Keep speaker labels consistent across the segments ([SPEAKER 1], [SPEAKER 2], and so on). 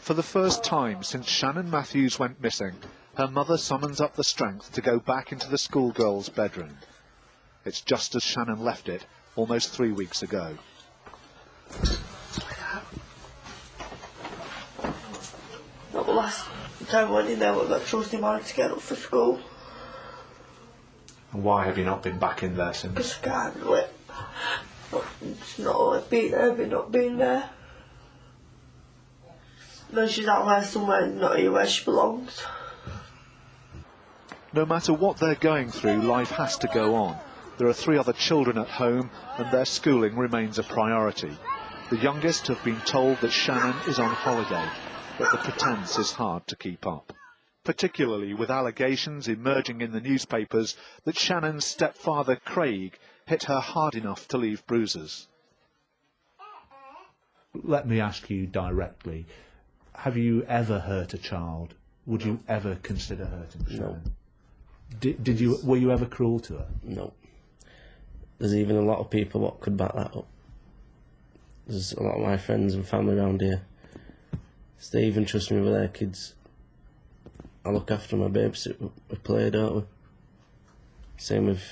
[SPEAKER 1] For the first time since Shannon Matthews went missing, her mother summons up the strength to go back into the schoolgirl's bedroom. It's just as Shannon left it almost 3 weeks ago.
[SPEAKER 2] Not the last time I went in there, I got Tuesday morning to get up for school.
[SPEAKER 1] And why have you not been back in there since?
[SPEAKER 2] Because I can't do it. It's not like being there, but not being there. Then she's out there somewhere, not here where she belongs.
[SPEAKER 1] No matter what they're going through, life has to go on. There are 3 other children at home and their schooling remains a priority. The youngest have been told that Shannon is on holiday, but the pretence is hard to keep up, particularly with allegations emerging in the newspapers that Shannon's stepfather Craig hit her hard enough to leave bruises.
[SPEAKER 3] Let me ask you directly, have you ever hurt a child? Would you ever consider hurting Shannon? No. Were you ever cruel to her?
[SPEAKER 4] No. There's even a lot of people that could back that up. There's a lot of my friends and family around here. So they even trust me with their kids. I look after my babysit, we play, don't we? Same with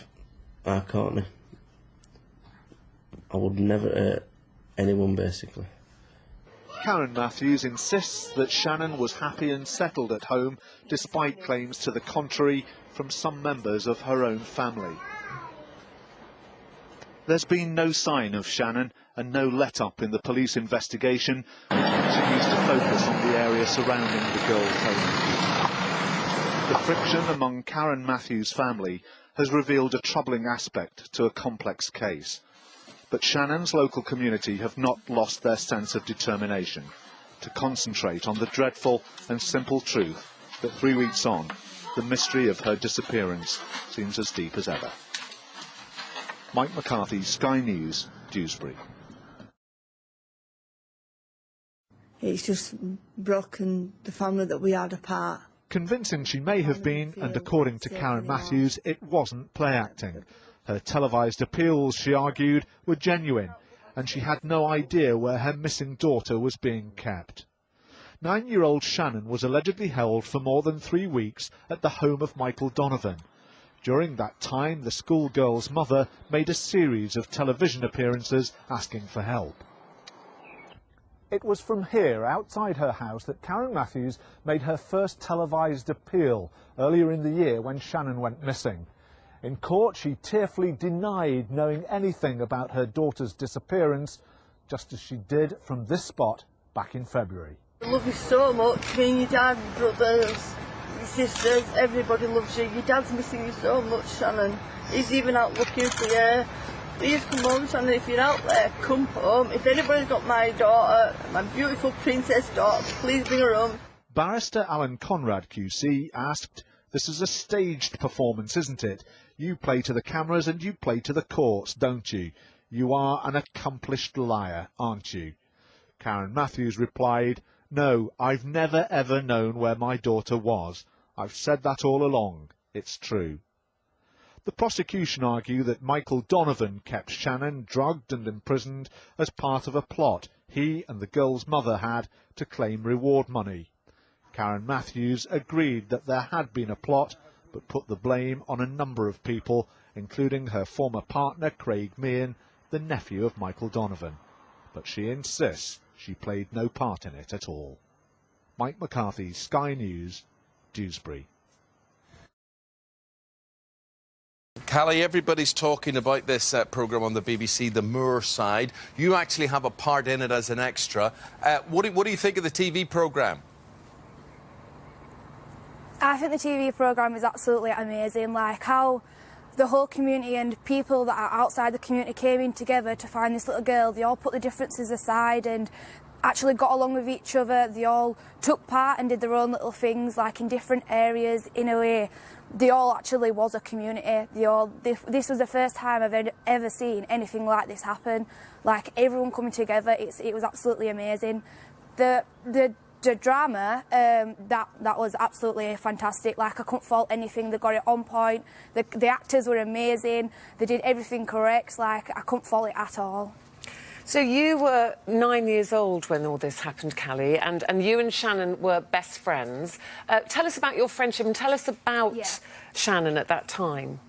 [SPEAKER 4] our Courtney. I would never hurt anyone, basically.
[SPEAKER 1] Karen Matthews insists that Shannon was happy and settled at home, despite claims to the contrary from some members of her own family. There's been no sign of Shannon and no let-up in the police investigation, which continues to focus on the area surrounding the girl's home. The friction among Karen Matthews' family has revealed a troubling aspect to a complex case. But Shannon's local community have not lost their sense of determination to concentrate on the dreadful and simple truth that 3 weeks on, the mystery of her disappearance seems as deep as ever. Mike McCarthy, Sky News, Dewsbury.
[SPEAKER 2] It's just broken the family that we had apart.
[SPEAKER 1] Convincing she may have been, and according to Karen Matthews, it wasn't play acting. Her televised appeals, she argued, were genuine, and she had no idea where her missing daughter was being kept. 9-year-old Shannon was allegedly held for more than 3 weeks at the home of Michael Donovan. During that time, the schoolgirl's mother made a series of television appearances asking for help. It was from here, outside her house, that Karen Matthews made her first televised appeal earlier in the year when Shannon went missing. In court, she tearfully denied knowing anything about her daughter's disappearance, just as she did from this spot back in February.
[SPEAKER 2] I love you so much, me and your dad, brothers, your sisters, everybody loves you. Your dad's missing you so much, Shannon. He's even out looking for you. Please come home, Shannon, if you're out there, come home. If anybody's got my daughter, my beautiful princess daughter, please bring her home.
[SPEAKER 1] Barrister Alan Conrad QC asked, "This is a staged performance, isn't it? You play to the cameras and you play to the courts, don't you? You are an accomplished liar, aren't you?" Karen Matthews replied, "No, I've never ever known where my daughter was. I've said that all along. It's true." The prosecution argue that Michael Donovan kept Shannon drugged and imprisoned as part of a plot he and the girl's mother had to claim reward money. Karen Matthews agreed that there had been a plot, but put the blame on a number of people, including her former partner Craig Meehan, the nephew of Michael Donovan. But she insists she played no part in it at all. Mike McCarthy, Sky News, Dewsbury.
[SPEAKER 5] Callie, everybody's talking about this programme on the BBC, The Moor Side. You actually have a part in it as an extra. What do you think of the TV programme?
[SPEAKER 6] I think the TV programme is absolutely amazing, like how the whole community and people that are outside the community came in together to find this little girl. They all put the differences aside and actually got along with each other. They all took part and did their own little things, like in different areas. In a way, they all actually was a community. This was the first time I've ever seen anything like this happen. Like everyone coming together, it was absolutely amazing. The drama, that was absolutely fantastic. Like I couldn't fault anything. They got it on point. The actors were amazing. They did everything correct. Like I couldn't fault it at all.
[SPEAKER 7] So you were 9 years old when all this happened, Callie, and you and Shannon were best friends. Tell us about your friendship and tell us about Shannon at that time.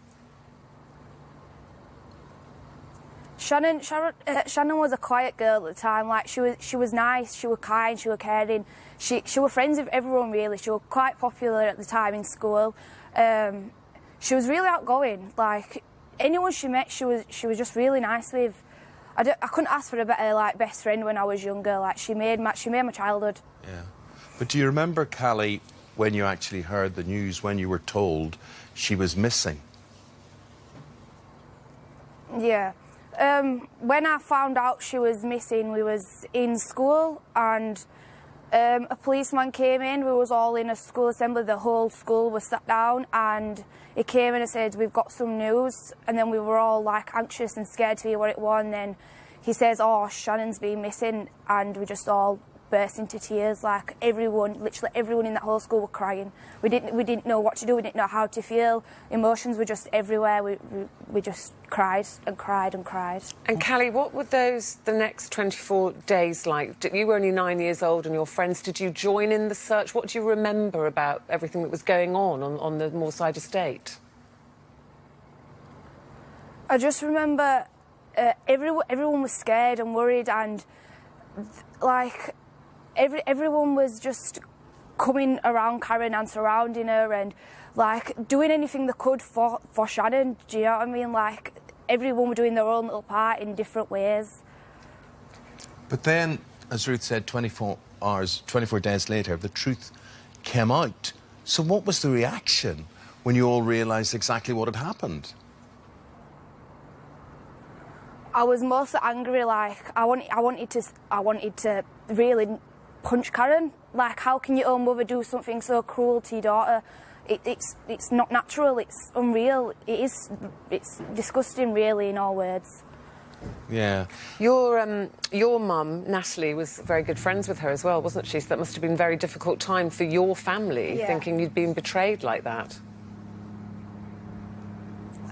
[SPEAKER 6] Shannon was a quiet girl at the time. Like she was nice, she was kind, she was caring. She was friends with everyone really. She was quite popular at the time in school. She was really outgoing. Like anyone she met, she was just really nice with. I couldn't ask for a better best friend when I was younger. Like she made my childhood.
[SPEAKER 5] Yeah, but do you remember, Callie, when you actually heard the news, when you were told she was missing?
[SPEAKER 6] Yeah. When I found out she was missing, we was in school and a policeman came in. We was all in a school assembly. The whole school was sat down and he came in and said, "We've got some news." And then we were all anxious and scared to hear what it was. And then he says, "Oh, Shannon's been missing," and we just all burst into tears. Like literally everyone in that whole school were crying. We didn't know what to do. We didn't know how to feel. Emotions were just everywhere. We just cried and cried and cried.
[SPEAKER 7] And Callie, what were the next 24 days like? You were only 9 years old, and your friends. Did you join in the search? What do you remember about everything that was going on the Moorside estate?
[SPEAKER 6] I just remember everyone was scared and worried, and everyone was just coming around Karen and surrounding her and doing anything they could for Shannon. Do you know what I mean? Everyone were doing their own little part in different ways.
[SPEAKER 5] But then, as Ruth said, 24 days later, the truth came out. So what was the reaction when you all realised exactly what had happened?
[SPEAKER 6] I was mostly angry. I wanted to really punch Karen. How can your own mother do something so cruel to your daughter? It's not natural. It's unreal. It's disgusting, really, in all words.
[SPEAKER 5] Yeah.
[SPEAKER 7] Your mum, Natalie, was very good friends with her as well, wasn't she? So that must have been a very difficult time for your family, thinking you'd been betrayed like that.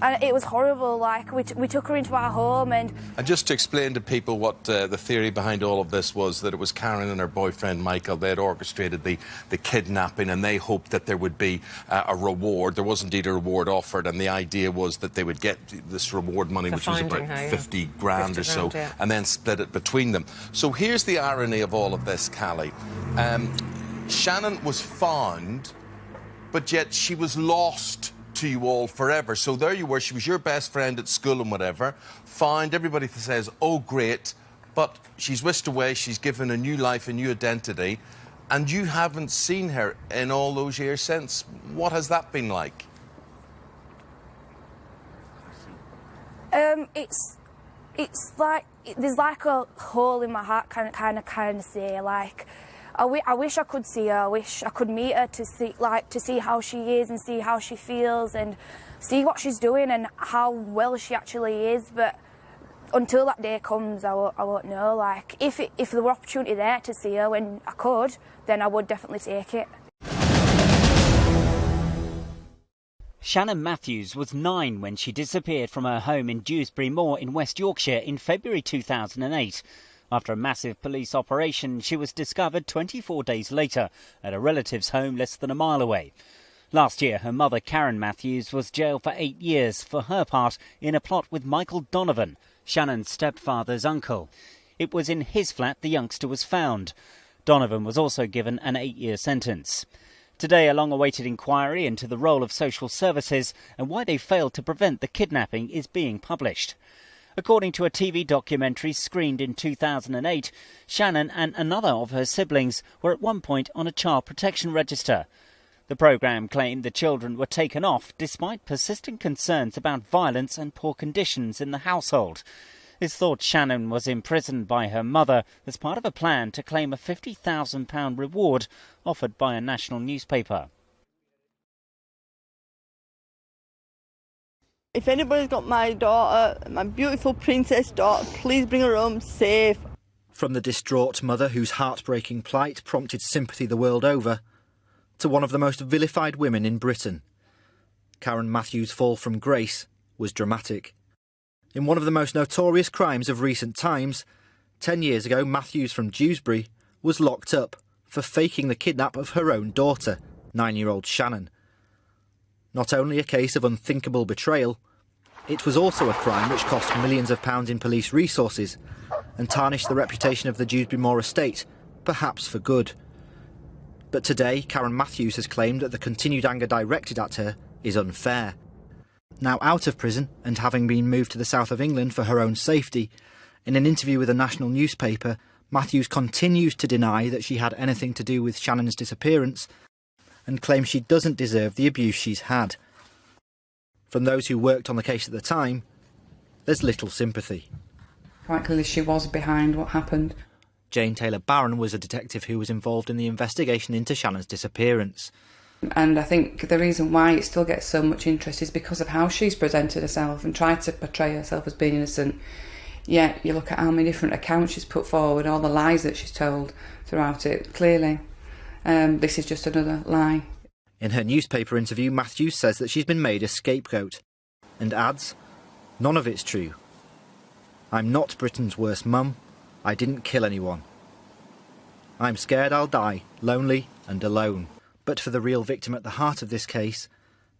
[SPEAKER 6] And it was horrible. We took her into our home and
[SPEAKER 5] just to explain to people what the theory behind all of this was, that it was Karen and her boyfriend Michael. They had orchestrated the kidnapping, and they hoped that there would be a reward. There was indeed a reward offered, and the idea was that they would get this reward money, which was about 50 grand or so, and then split it between them. So here's the irony of all of this, Callie. Shannon was found, but yet she was lost to you all forever. So there you were, she was your best friend at school and whatever, found, everybody says, oh great, but she's whisked away, she's given a new life, a new identity, and you haven't seen her in all those years since. What has that been like?
[SPEAKER 6] It's there's a hole in my heart, kind of say, I wish I could see her. I wish I could meet her to see how she is and see how she feels and see what she's doing and how well she actually is. But until that day comes, I won't know. If there were opportunity there to see her when I could, then I would definitely take it.
[SPEAKER 8] Shannon Matthews was 9 when she disappeared from her home in Dewsbury Moor in West Yorkshire in February 2008. After a massive police operation, she was discovered 24 days later at a relative's home less than a mile away. Last year, her mother, Karen Matthews, was jailed for 8 years for her part in a plot with Michael Donovan, Shannon's stepfather's uncle. It was in his flat the youngster was found. Donovan was also given an 8-year sentence. Today, a long-awaited inquiry into the role of social services and why they failed to prevent the kidnapping is being published. According to a TV documentary screened in 2008, Shannon and another of her siblings were at one point on a child protection register. The programme claimed the children were taken off despite persistent concerns about violence and poor conditions in the household. It's thought Shannon was imprisoned by her mother as part of a plan to claim a £50,000 reward offered by a national newspaper.
[SPEAKER 2] If anybody's got my daughter, my beautiful princess daughter, please bring her home safe.
[SPEAKER 9] From the distraught mother whose heartbreaking plight prompted sympathy the world over, to one of the most vilified women in Britain, Karen Matthews' fall from grace was dramatic. In one of the most notorious crimes of recent times, 10 years ago, Matthews from Dewsbury was locked up for faking the kidnap of her own daughter, 9-year-old Shannon. Not only a case of unthinkable betrayal, it was also a crime which cost millions of pounds in police resources and tarnished the reputation of the Dewsbury Moor estate, perhaps for good. But today, Karen Matthews has claimed that the continued anger directed at her is unfair. Now out of prison and having been moved to the south of England for her own safety, in an interview with a national newspaper, Matthews continues to deny that she had anything to do with Shannon's disappearance and claims she doesn't deserve the abuse she's had. From those who worked on the case at the time, there's little sympathy.
[SPEAKER 10] Quite clearly she was behind what happened.
[SPEAKER 9] Jane Taylor-Barron was a detective who was involved in the investigation into Shannon's disappearance.
[SPEAKER 10] And I think the reason why it still gets so much interest is because of how she's presented herself and tried to portray herself as being innocent. Yet you look at how many different accounts she's put forward, all the lies that she's told throughout it. Clearly, this is just another lie.
[SPEAKER 9] In her newspaper interview, Matthews says that she's been made a scapegoat and adds, "None of it's true. I'm not Britain's worst mum. I didn't kill anyone. I'm scared I'll die, lonely and alone." But for the real victim at the heart of this case,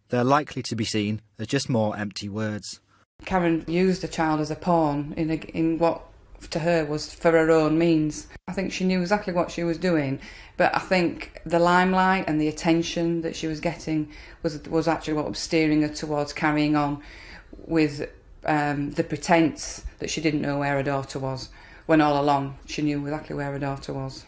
[SPEAKER 9] they're likely to be seen as just more empty words.
[SPEAKER 10] Karen used the child as a pawn in what to her was for her own means. I think she knew exactly what she was doing, but I think the limelight and the attention that she was getting was actually what was steering her towards carrying on with the pretence that she didn't know where her daughter was, when all along she knew exactly where her daughter was.